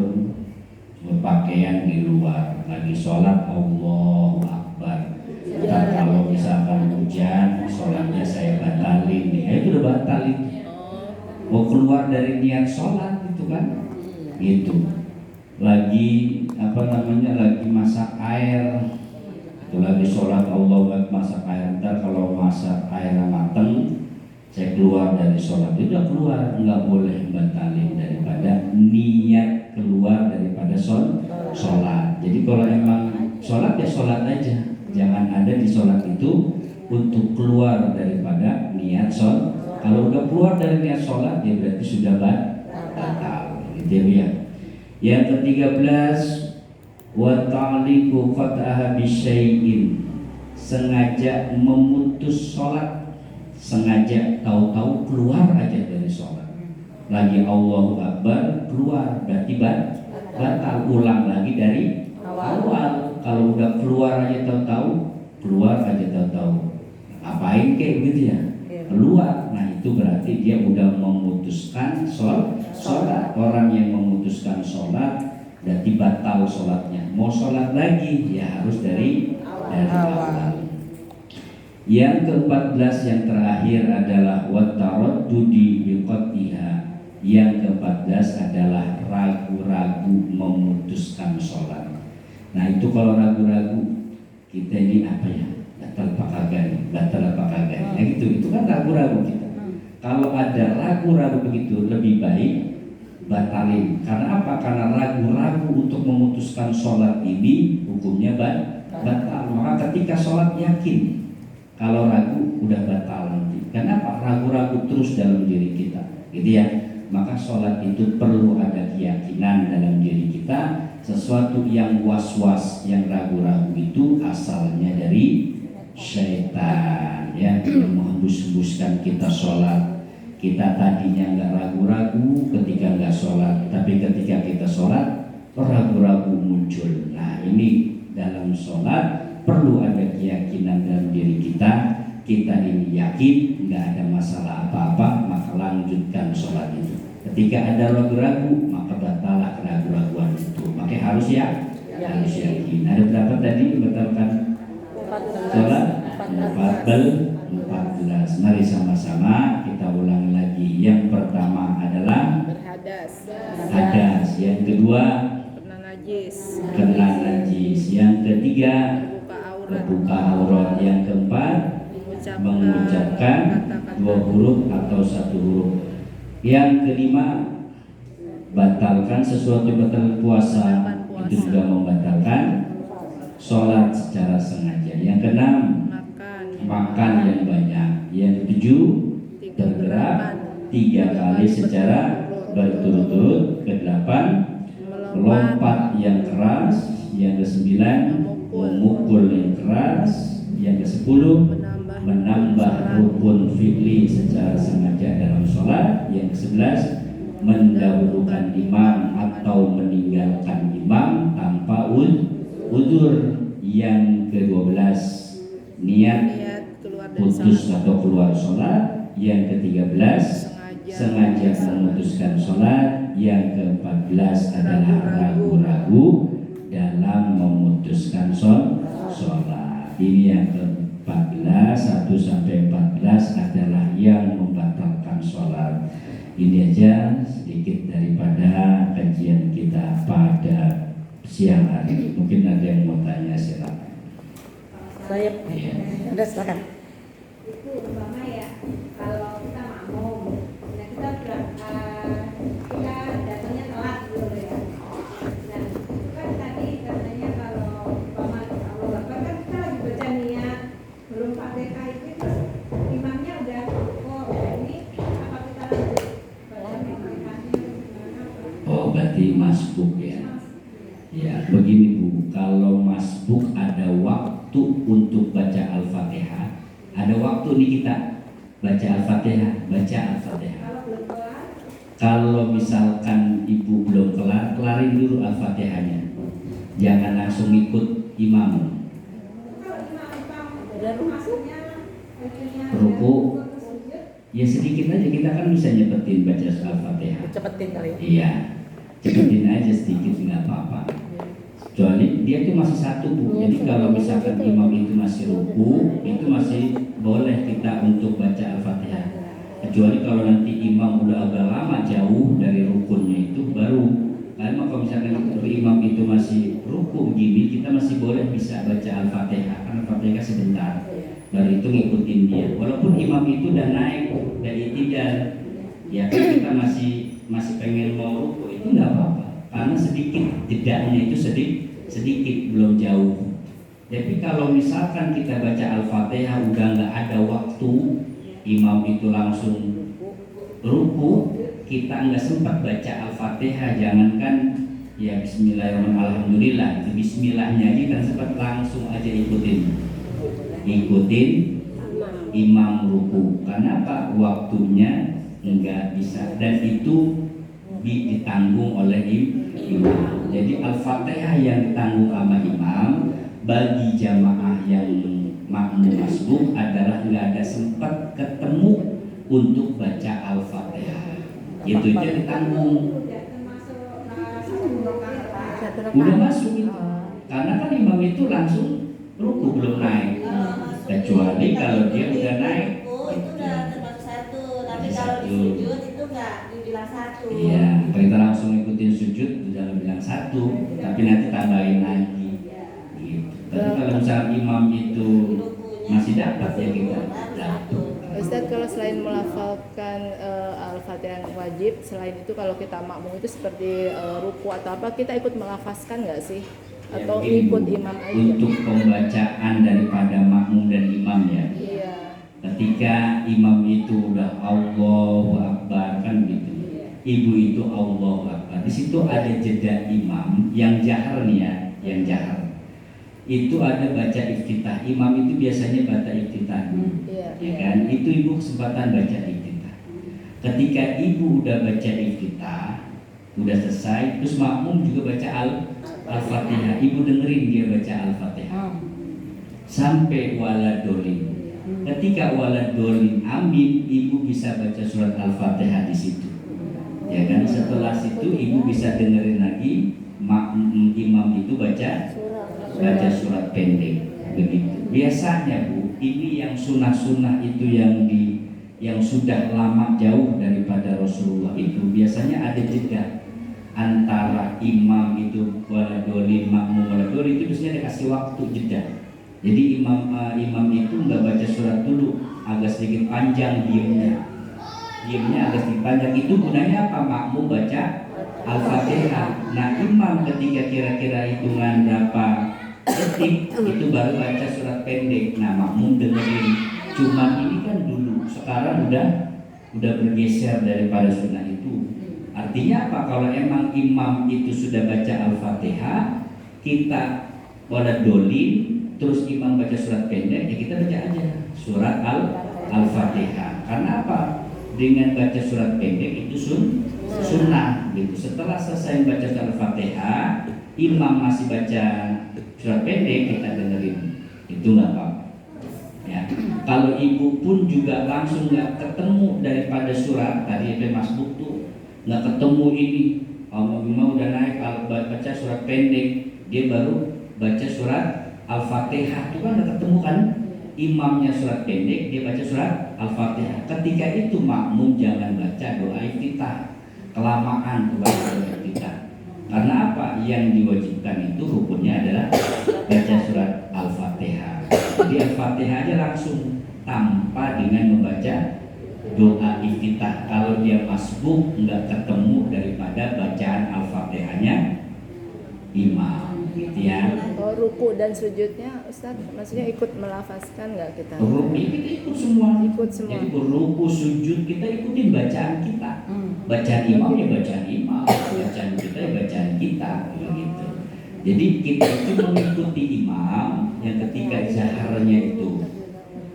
pakaian di luar, lagi sholat Allahu Akbar. Ntar kalau misalkan hujan, sholatnya saya batalin nih, itu udah batalin. Mau keluar dari niat sholat gitu kan, gitu. Lagi lagi masak air, itu lagi sholat Allahu Akbar, masak air. Ntar kalau masak airnya mateng, saya keluar dari sholat, itu udah keluar, nggak boleh batalin daripada niat keluar daripada sholat. Jadi kalau emang sholat ya sholat aja, jangan ada di sholat itu untuk keluar daripada niat sholat. Kalau udah keluar dari niat sholat ya berarti sudah batal, gitu ya. Yang ke-13 wa ta'liqu qat'aha bisyai'in, sengaja memutus sholat, sengaja tahu-tahu keluar aja dari sholat, lagi Allahu Akbar keluar, berarti batal, ulang lagi dari awal. Kalau udah keluar aja tahu-tahu, ngapain kayak gitu ya, keluar, nah itu berarti dia udah memutuskan sholat. Orang yang memutuskan sholat berarti batal sholatnya. Mau sholat lagi ya harus dari awal. Yang ke-14 yang terakhir adalah wat-taraddudi biqat'iha. Yang ke-14 adalah ragu-ragu memutuskan sholat. Nah itu kalau ragu-ragu, kita ini apa ya, batal apa kagak, nah gitu, itu kan ragu-ragu kita. Kalau ada ragu-ragu begitu, lebih baik batalin. Karena apa? Karena ragu-ragu untuk memutuskan sholat ini hukumnya batal. Maka ketika sholat yakin, kalau ragu udah batal nanti. Kenapa? Ragu-ragu terus dalam diri kita, gitu ya. Maka sholat itu perlu ada keyakinan dalam diri kita. Sesuatu yang was-was, yang ragu-ragu itu asalnya dari syaitan, ya, yang menghembus-hembuskan kita sholat. Kita tadinya nggak ragu-ragu ketika nggak sholat, tapi ketika kita sholat ragu-ragu muncul. Nah ini dalam sholat perlu ada keyakinan dalam diri kita. Kita ini yakin nggak ada masalah apa-apa, maka lanjutkan sholat itu. Ketika ada ragu-ragu, maka batalah keraguan itu. Maka harus harus yakin. Ada berapa tadi membatalkan sholat? 14. Mari sama-sama kita ulang lagi. Yang pertama adalah hadas. Yang kedua kena najis. Yang ketiga membuka aurat. Yang keempat mengucapkan 2 huruf atau 1 huruf. Yang kelima batalkan sesuatu, batal puasa, itu juga membatalkan sholat secara sengaja. Yang keenam makan yang banyak. Yang ketujuh bergerak 3 kali secara berturut-turut. Ke-8 melompat yang keras. Yang ke-9 memukul yang keras. Yang ke-10 menambah rukun fi'li secara sengaja dalam sholat. Yang ke-11 mendahulukan imam atau meninggalkan imam tanpa udzur. Yang ke-12 niat putus atau keluar sholat. Yang ke-13 sengaja memutuskan sholat. Yang ke-14 adalah ragu-ragu dalam memutuskan sholat. Ini yang ke-14, 1 sampai 14 adalah yang membatalkan sholat. Ini aja sedikit daripada kajian kita pada siang hari. Mungkin ada yang mau tanya, silakan.
Saya udah silakan.
Itu umpama ya, kalau kita makmum, nah kita datangnya telat dulu ya. Nah, kan tadi katanya kalau umpama Allah Akbar kan kita lagi baca niat, belum Fatihah itu terus imamnya udah ini apa kita lanjut baca Fatihahnya gimana?
Oh, berarti masbuk ya. Ya, begini Bu, kalau masbuk ada waktu untuk baca Al-Fatihah, ada waktu nih kita baca Al-Fatihah, baca Al-Fatihah.
Kalau belum kelar,
Kalau misalkan ibu belum kelar, kelarin dulu Al-Fatihahnya. Jangan langsung ikut imam.
kalau imam maksudnya
Ruku, ya sedikit aja, kita kan bisa nyepetin baca Al-Fatihah.
Cepetin kali.
Iya, cepetin aja sedikit, nggak apa-apa. Kecuali dia itu masih satu Bu. Jadi kalau misalkan imam itu masih ruku, itu masih boleh kita untuk baca Al-Fatihah. Kecuali kalau nanti imam udah agak lama jauh dari rukunnya itu baru. Karena kalau misalkan imam itu masih ruku begini, kita masih boleh bisa baca Al-Fatihah. Karena Al-Fatihah sebentar, baru itu ngikutin dia. Walaupun imam itu udah naik dari i'tidal, ya kan kita masih pengen mau ruku, itu nggak apa-apa. Karena sedikit jedanya itu sedikit belum jauh. Tapi kalau misalkan kita baca Al-Fatihah udah nggak ada waktu, imam itu langsung ruku, kita nggak sempat baca Al-Fatihah, jangankan ya Bismillahirrahmanirrahim, Alhamdulillah, itu Bismillahnya aja kan sempat, langsung aja ikutin imam ruku. Karena apa? Waktunya nggak bisa, dan itu ditanggung oleh imam. Jadi Al-Fatihah yang ditanggung sama imam, bagi jamaah yang makmum masbuk adalah nggak ada sempat ketemu untuk baca Al-Fatihah. Itu aja ditanggung.
udah termasuk satu rakaat.
Udah masuk itu. Karena kan imam itu langsung ruku belum naik. Kecuali kalau dia udah naik.
Itu udah termasuk satu, tapi
Ada
kalau
satu.
di sujud itu nggak dibilang satu.
Iya, kalau kita langsung ikutin sujud udah bilang satu, tapi nanti tambahin lagi. Gitu. Tapi kalau misalnya imam itu masih dapat ya kita dapat.
Ustadz, kalau selain melafalkan Al-Fatihah yang wajib, selain itu kalau kita makmum itu seperti ruku atau apa, kita ikut melafazkan nggak sih?
Ya,
Atau
begini,
ikut
Bu.
imam aja?
Untuk pembacaan daripada makmum dan imam ya.
Iya.
Ketika imam itu udah Allahu Akbar kan gitu, ibu itu Allahu Akbar. Di situ ada jeda imam yang jahar nih ya, yang jahar. Itu ada baca iftitah. Imam itu biasanya baca iftitah,
Iya.
ya kan? Itu ibu kesempatan baca iftitah. Ketika ibu udah baca iftitah, udah selesai, terus makmum juga baca Al-Fatihah. Ibu dengerin dia baca Al-Fatihah sampai waladolin. Ketika waladolin amin, ibu bisa baca surat Al-Fatihah di situ. Ya kan? Setelah situ ibu bisa dengerin lagi imam itu baca surat pendek. Begitu. Biasanya Bu, ini yang sunnah-sunnah itu yang sudah lama jauh daripada Rasulullah itu biasanya ada jeda antara imam itu waladolin, makmum waladolin, itu biasanya dikasih waktu jeda. Jadi imam itu nggak baca surat dulu, agak sedikit panjang diemnya agak sedikit panjang. Itu gunanya apa? Makmum baca Al-Fatihah. Nah imam ketika kira-kira hitungan berapa detik itu baru baca surat pendek. Nah makmum dengerin. Cuman ini kan dulu, sekarang udah bergeser daripada sunnah itu. Artinya apa? Kalau emang imam itu sudah baca Al-Fatihah, kita waladolin, terus imam baca surat pendek, ya kita baca aja surat Al-Fatihah. Karena apa? dengan baca surat pendek itu sunnah gitu. Setelah selesai baca surat Al-Fatihah, imam masih baca surat pendek, kita dengerin, itu nggak apa-apa. Ya. Kalau ibu pun juga langsung nggak ketemu daripada surat tadi masbuk tuh nggak ketemu ini, imam udah naik kalau baca surat pendek, dia baru baca surat Al-Fatihah, itu kan udah ketemu kan? Imamnya surat pendek, dia baca surat Al-Fatihah. Ketika itu makmum jangan baca doa iftitah, kelamaan baca doa iftitah. Karena apa? Yang diwajibkan itu rukunnya adalah baca surat Al-Fatihah. Jadi Al-Fatihah aja langsung tanpa dengan membaca doa iftitah. Kalau dia masbuk nggak ketemu daripada bacaan Al-Fatihahnya imam. Gitu ya.
Oh, ruku dan sujudnya Ustaz, maksudnya ikut melafazkan nggak kita?
Ruku kita ikut semua.
Ikut semua.
Jadi ruku sujud kita ikutin bacaan kita. Bacaan imam ya bacaan imam, bacaan kita ya bacaan kita, begitu. Jadi kita itu mengikuti imam yang ketika jaharnya itu,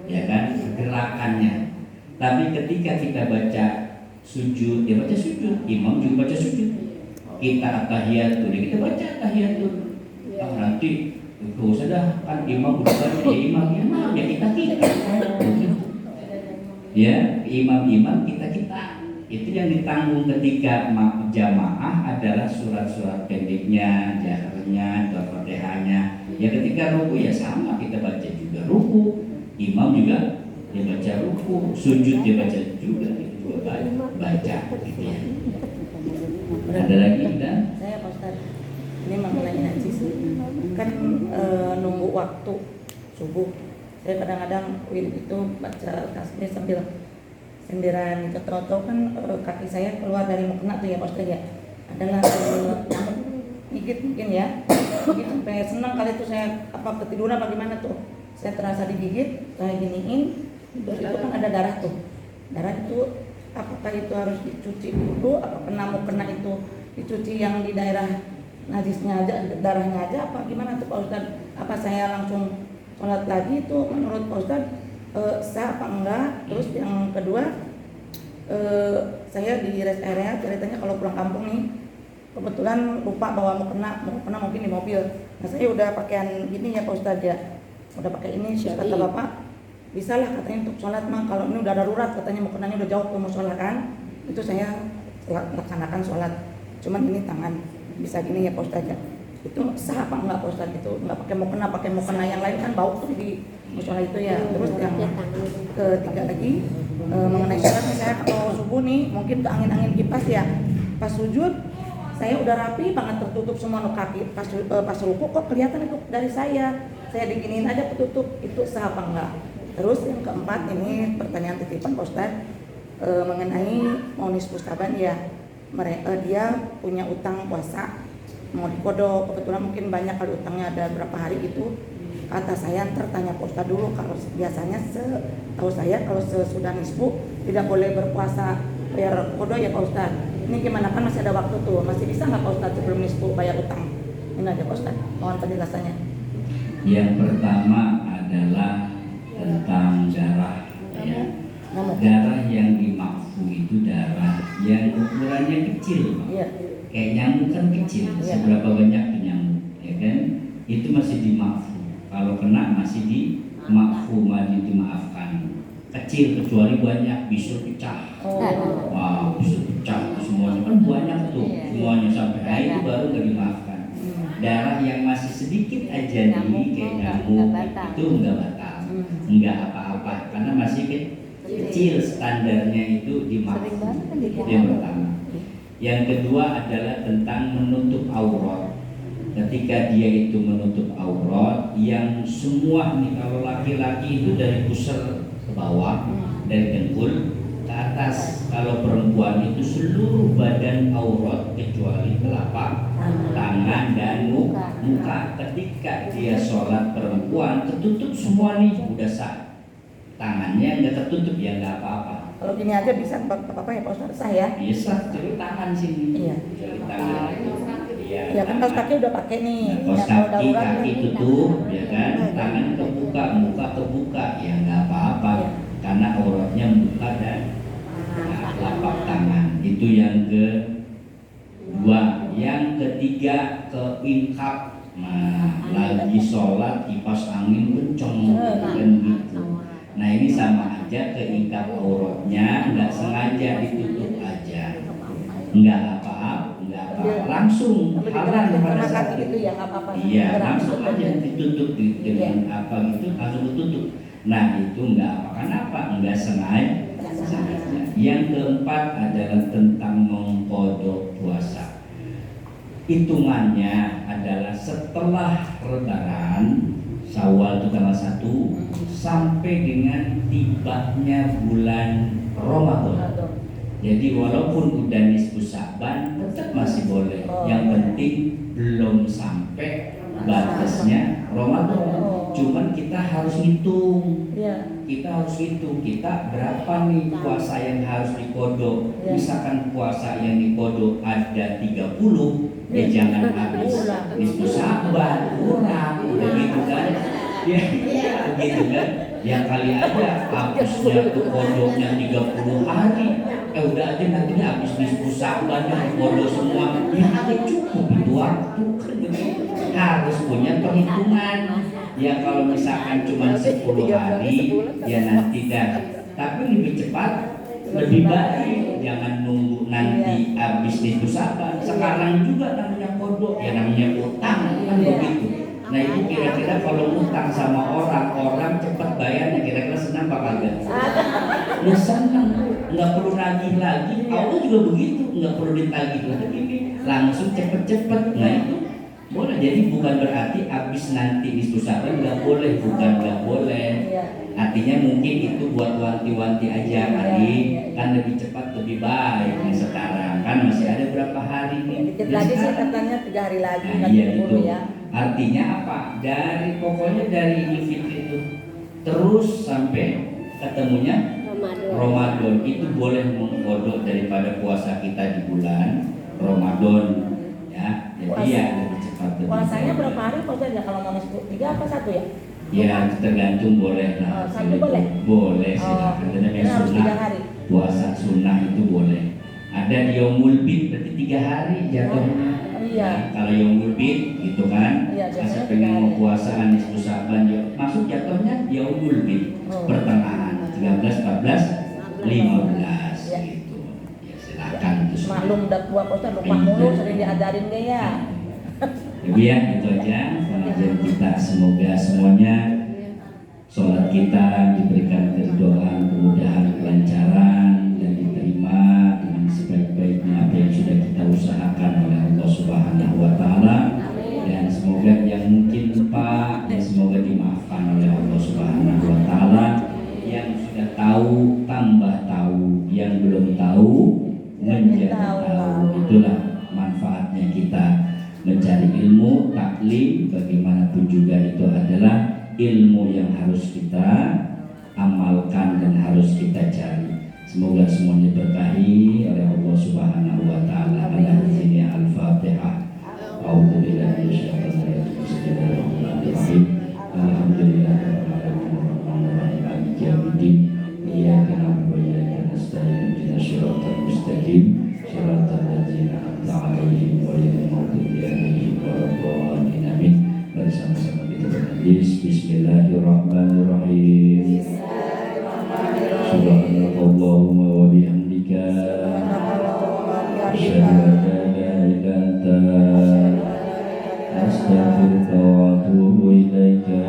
ya kan, gerakannya. Tapi ketika kita baca sujud, ya baca sujud. Imam juga baca sujud. Kita at-tahiyatul, kita baca at-tahiyatul. Nanti gak usah dah, kan imam udah baca, ya imam ya kita ya imam kita itu yang ditanggung ketika jamaah adalah surat-surat pendeknya, jaharnya, Al-Fatihahnya. Ya ketika ruku ya sama, kita baca juga ruku, imam juga dia baca ruku, sujud dia baca juga, itu juga baca gitu ya. Ada lagi dan
Saya Pak Ustadz, ini mengenai najis kan nunggu waktu subuh. Saya kadang-kadang itu baca tasbih sambil sendiran itu, tahu-tahu kan kaki saya keluar dari mukena tuh ya Pak Ustadz ya. Adalah nyamuk gigit mungkin ya. Gigit sampai senang kali itu saya ketiduran apa gimana tuh. Saya terasa digigit, saya giniin, terus itu kan ada darah tuh. Darah itu apakah itu harus dicuci dulu, apa kena itu dicuci yang di daerah najisnya aja, darahnya aja, apa gimana tuh Pak Ustadz? Apa saya langsung sholat lagi itu menurut Pak Ustadz sah apa enggak? Terus yang kedua, saya di rest area ceritanya kalau pulang kampung nih, kebetulan lupa bawa mukena mungkin di mobil. Nah saya udah pakaian gini ya Pak Ustadz ya, udah pakai ini, kata Bapak bisa lah katanya untuk sholat mah, kalau ini udah darurat katanya mukenanya udah jauh mau sholat kan, itu saya laksanakan sholat. Cuman ini tangan bisa gini ya Pak Ustadz ya, itu sah apa enggak Pak Ustadz? Itu enggak pakai mukena yang lain kan bau tuh di musola itu ya. Terus yang ketiga lagi mengenai sholat, saya kalau subuh nih mungkin tuh angin kipas ya, pas sujud saya udah rapi banget tertutup semua kaki, pas ruku kok kelihatan itu dari saya diginiin aja ketutup, itu sah apa enggak? Terus yang keempat ini pertanyaan titipan Pak Ustadz mengenai Monis Pustaban ya, dia punya utang puasa mau dikodok, kebetulan mungkin banyak kali utangnya, ada berapa hari gitu. Kata saya ntar tanya Pak Ustadz dulu, kalau biasanya tahu saya kalau sesudah nisfu tidak boleh berpuasa bayar kodok ya Pak Ustadz. Ini gimana, kan masih ada waktu tuh, masih bisa nggak Pak Ustadz sebelum nisfu bayar utang? Ini aja Pak Ustadz, mohon penjelasannya.
yang pertama adalah tentang darah ya. Darah yang dimaksud itu darah yang ukurannya kecil,
Iya.
kayak nyamuk kan kecil, seberapa banyak tuh nyamuk, ya kan? Itu masih dimaksud. Kalau kena masih dimaksud, masih dimaafkan. Kecil kecuali banyak bisa pecah. Wah, bisa pecah semuanya kan banyak tuh, semuanya sampai hari itu baru nggak dimaafkan. Darah yang masih sedikit aja nih kayak nyamuk itu nggak batal, nggak apa-apa karena masih kecil, standarnya itu dimaafkan. Itu yang pertama. Yang kedua adalah tentang menutup aurat. Ketika dia itu menutup aurat, yang semua nih kalau laki-laki itu dari pusar ke bawah, dari dengkul ke atas. Kalau perempuan itu seluruh badan aurat kecuali telapak tangan dan muka. Ketika dia sholat perempuan tertutup semua nih, udah sah. Tangannya nggak tertutup ya nggak apa-apa.
Kalau gini aja bisa apa ya Pak Ustadz, sah ya?
Bisa cari tangan sini.
Iya.
Cari tangan itu.
Ya kan kaos kaki udah pakai nih.
Kaos
Kalau
kaki,
darurat
kaki
kan.
tutup, ya kan? Tangan kebuka, muka kebuka, ya nggak apa-apa. Karena auratnya muka dan telapak tangan. Itu yang kedua. Yang ketiga keinkhab. Nah, lagi sholat kipas angin kenceng kan gitu. Nah ini sama aja keinkhab auratnya, nggak sengaja ditutup aja, nggak apa-apa, langsung haram pada saat itu.
Ya, nggak apa-apa.
Iya, langsung aja ditutup dengan apa gitu, langsung ditutup. Nah itu nggak apa, kenapa? Nggak sengaja. Yang keempat adalah tentang mengqadha puasa. Hitungannya adalah setelah Lebaran Syawal itu tanggal 1 sampai dengan tibanya bulan Ramadan. Jadi walaupun udah nisfu Sa'ban tetap masih boleh. Yang penting belum sampai batasnya Ramadan. Cuman kita harus hitung. Kita harus hitung kita berapa nih puasa yang harus diqadha. Misalkan puasa yang diqadha ada 30, ya jangan habis nisfu Sa'ban, kurang, begitu kan? Ya, begitu kan? Yang kali aja habisnya tuh qadhanya 30 hari. Udah aja nantinya habis nisfu Sa'ban yang qadha semua. Ya ada cukup itu waktu. Harus punya perhitungan. Ya kalau misalkan cuma 10 hari, ya nanti dah. Tapi lebih cepat, lebih baik. Jangan nunggu nanti habis nisfu Sa'ban. Sekarang juga namanya qadha, ya namanya utang kan begitu. Nah itu kira-kira kalau utang sama orang cepat bayarnya, kira-kira senang apa kagak? Ya senang, nggak perlu nagih lagi. Allah juga begitu, nggak perlu ditagih lagi, langsung cepet-cepet. Nah itu boleh. Jadi bukan berarti habis nanti nisfu Sa'ban nggak boleh, bukan nggak boleh. Artinya mungkin itu buat wanti-wanti aja kali, kan lebih cepat lebih baik. Nih sekarang kan masih ada berapa hari nih?
Dikit lagi sih katanya 3 hari lagi.
Nah, iya itu. Artinya apa? Pokoknya dari Idul Fitri itu terus sampai ketemunya Ramadan itu boleh mengqadha daripada puasa kita di bulan Ramadan. Ya, jadi ya lebih cepat.
Puasanya berapa hari puasanya kalau mau nisfu 3 apa 1 ya?
Ya tergantung boleh lah.
1 boleh?
Boleh silakan. Karena sunnah puasa sunnah itu boleh. Ada Yaumul Bid berarti 3 hari jatuhnya.
Iya.
Kalau Yaumul Bid gitu kan.
Iya,
Masa pengen mau puasaan nisfu Sa'ban masuk jatuhnya Yaumul Bid. Pertengahan 13, 14, 15 gitu. Ya silakan itu.
Maklum udah tua Ustaz lupa mulu, sering diajarin gak ya?
Ibu ya, itu aja pengajian kita. Semoga semuanya sholat kita diberikan keridhaan, kemudahan, kelancaran dan diterima dengan sebaik-baiknya apa yang sudah kita usahakan oleh Allah Subhanahu wa Ta'ala. Dan semoga yang mungkin lupa dan semoga dimaafkan oleh Allah Subhanahu wa Ta'ala. Yang sudah tahu tambah tahu, yang belum tahu menjadi tahu. Itulah manfaatnya kita mencari ilmu, taklim, bagaimanapun juga itu adalah ilmu yang harus kita amalkan dan harus kita cari. Semoga semuanya berkahi oleh Allah Subhanahu wa Ta'ala. Ala sini Al-Fatihah. A'udzubillahi minasyaitonir rajim. Alhamdulillahirrahmanirrahim. Maliki yaumiddin. Iyyaka na'budu wa iyyaka nasta'in. Ihdinas siratal mustaqim. Siratal ladzina an'amta 'alaihim ghairil maghdubi 'alaihim waladdallin. Amin. Bersama-sama kita berhadis. Bismillahirrahmanirrahim. Subhanallahumma wa bihamdika. Asyhadu an la ilaha illa anta. Astaghfiruka wa atubu ilaika.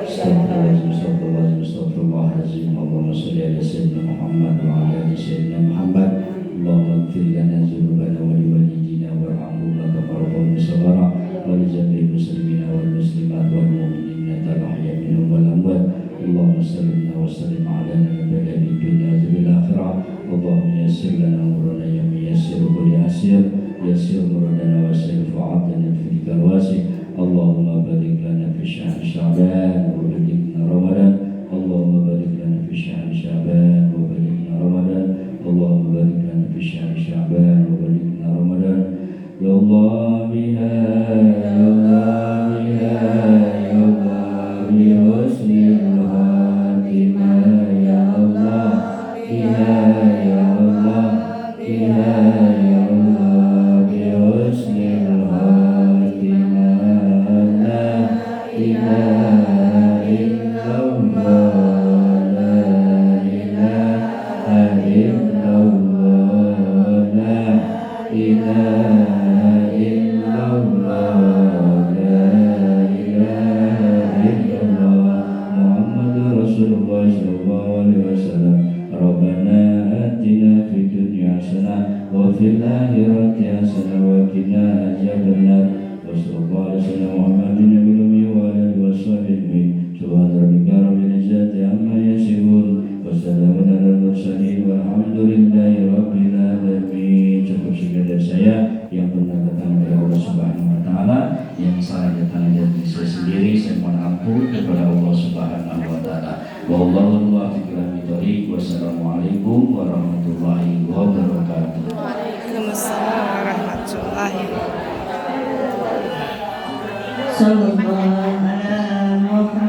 Astagfirullahaladzim. Allahumma sholli ala sayyidina Muhammad wa ala ali sayyidina Muhammad. Allahumma ighfir lana dzunubana wa liwalidina warhamhuma kama rabbayana shaghira wa li jami'il muslimina wal muslimat wal mu'minina al-ahya'i minhum wal amwat. Allahumma salli wa sallim ala nabiyyina fid dunya wal akhirah. Allahumma yassir lana umurana yawma yassiru kulli asir. Yassir umurana wa yassir fa'atana fil wasi. Allahumma barik lana fi syahr Sya'ban wa balighna Ramadan. Allahumma barik lana fi syahr Sya'ban wa balighna Ramadan. Allahumma barik lana fi syahr Sya'ban wa balighna Ramadan. Ya Allah biha, ya Allah biha, ya Allah bi husnil khatimah, ya Allah biha. Rasulullah sallallahu alaihi wasallam. Rabbana atina fid dunya hasanah wa fil akhirati hasanah wa qina adzabannar. Wassallallahu ala sayyidina Muhammadin nabiyil ummi wa ala alihi washabihi. Subhana rabbika rabbil izzati amma yasifun. Wassalamun alal mursalin walhamdulillahi rabbil alamin. Cukup sekian dari saya. Yang benar datang dari Allah Subhanahu wa taala, yang salah datang dari diri saya sendiri. Saya mohon ampun kepada Allah Subhanahu wa taala. Wallahu muwaffiq ila thoriq. Wassalamualaikum warahmatullahi wabarakatuh.
Waalaikumsalam warahmatullahi wabarakatuh.
Sallallahu